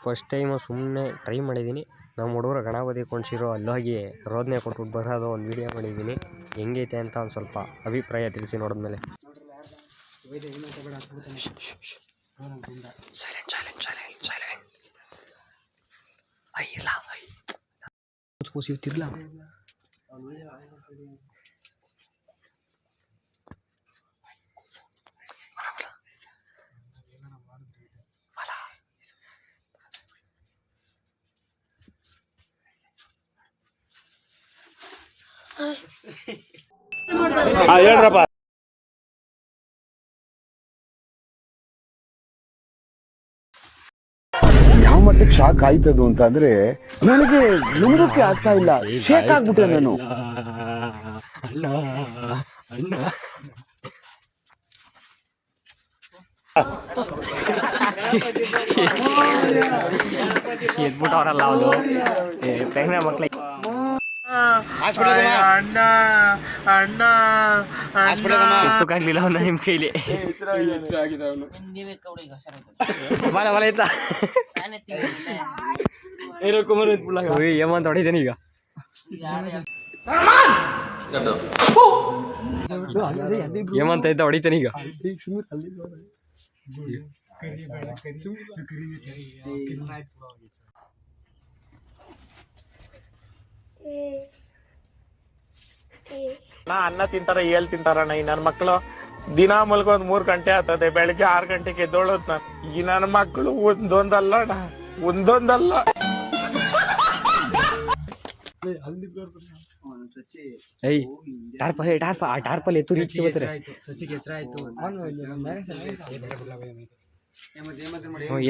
First time ಸುಮ್ಮನೆ try ಮಾಡಿದ್ದೀನಿ. ನಮ್ಮ ಹುಡುಗರು ಗಣಪತಿ ಕೊಂಡ್ಸಿರೋ ಅಲ್ಲೋಗಿ ರೋದನೆ ಕೊಟ್ಬಿಟ್ಟು ಬರೋದು ಒಂದು ವೀಡಿಯೋ ಮಾಡಿದ್ದೀನಿ. ಹೆಂಗೈತೆ ಅಂತ ಒಂದು ಸ್ವಲ್ಪ ಅಭಿಪ್ರಾಯ ತಿಳಿಸಿ ನೋಡಿದ್ಮೇಲೆ. ಕೂಸಿರ್ತಿರ್ಲ ಹೇಳ್ರಪ್ಪ. ಯಾವ ಮಟ್ಟಕ್ಕೆ ಶಾಕ್ ಆಯ್ತದು ಅಂತ ಅಂದ್ರೆ ನನಗೆ ನಂಬೋಕೆ ಆಗ್ತಾ ಇಲ್ಲ. ಶೇಕ್ ಆಗ್ಬಿಟ್ಟೆ ನಾನು. ಅಣ್ಣ ಅಣ್ಣ ಎದ್ಬಿಟ್ಟವ್ರಲ್ಲ ಅವನು ಪ್ರೆಗ್ನೆಂಟ್ ಮಕ್ಳಿಗೆ ಅಣ್ಣ ಅಣ್ಣ ತುಕ್ಕಾಗ್ಲಿಲ್ಲ ಅವನ್ನ ನಿಮ್ಮ ಕೈಲಿ. ಹೇಮಂತ್ ಹೊಡಿತೇನೆ ಈಗ. ಹೇಮಂತ ಇದ್ದ ಹೊಡಿತೇನೆ ಈಗ. ಅನ್ನ ತಿಂತಾರ ಏಳ್ ತಿಂತಾರಣ್ಣ. ಈ ನನ್ನ ಮಕ್ಕಳು ದಿನ ಮಲ್ಕೊಂದ್ 3 ಗಂಟೆ ಆಗ್ತದೆ. ಬೆಳಿಗ್ಗೆ 6 ಗಂಟೆಗೆ ಎದ್ದೋಳೋದ್ ನಾನು. ಈ ನನ್ನ ಮಕ್ಕಳು ಒಂದೊಂದಲ್ಲ ಅಣ್ಣ, ಒಂದೊಂದಲ್ಲ. ಟಾರ್ಪಲ್ ಎತ್ತು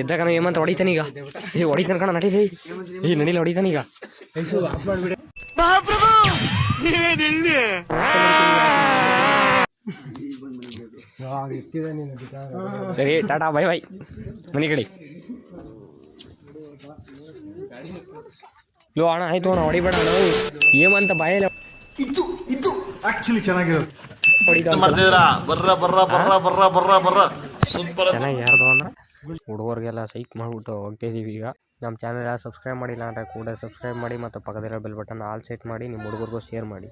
ಎದ್ದಾಗ ಹೇಮಂತ ಹೊಡಿತಾನೀಗ. ಹೊಡಿತಾನ ಕಣ, ನಡೀಲಿ ಈ ನಡಿಲಿ ಹೊಡಿತಾನೀಗ. ಸರಿ, ಟಾಟಾ, ಬೈ ಬೈ, ಮನೆ ಕಡೆ. ಲೋ ಅಣ್ಣ, ಆಯ್ತು ಅಣ್ಣ, ಹೊಡಿಬೇಡ ಅಣ್ಣ. ಹೇಮಂತ ಬಾಯಲ್ಲ ಇದು ಆಕ್ಚುಲಿ ಚೆನ್ನಾಗಿರೋದು. ಚೆನ್ನಾಗಿ ಯಾರ್ದು ಅಣ್ಣ. ಹುಡುಗರಿಗೆಲ್ಲ ಸೈಕ್ ಮಾಡಿಬಿಟ್ಟು ಹೋಗ್ತಿದ್ದೀವಿ ಈಗ. ನಮ್ಮ ಚಾನಲ್ ಯಾರು ಸಬ್ಸ್ಕ್ರೈಬ್ ಮಾಡಿಲ್ಲ ಅಂದರೆ ಕೂಡ ಸಬ್ಸ್ಕ್ರೈಬ್ ಮಾಡಿ ಮತ್ತು ಪಕ್ಕದಲ್ಲಿರೋ ಬೆಲ್ ಬಟನ್ ಆಲ್ ಸೆಟ್ ಮಾಡಿ. ನಿಮ್ಮ ಹುಡುಗರಿಗೂ ಶೇರ್ ಮಾಡಿ.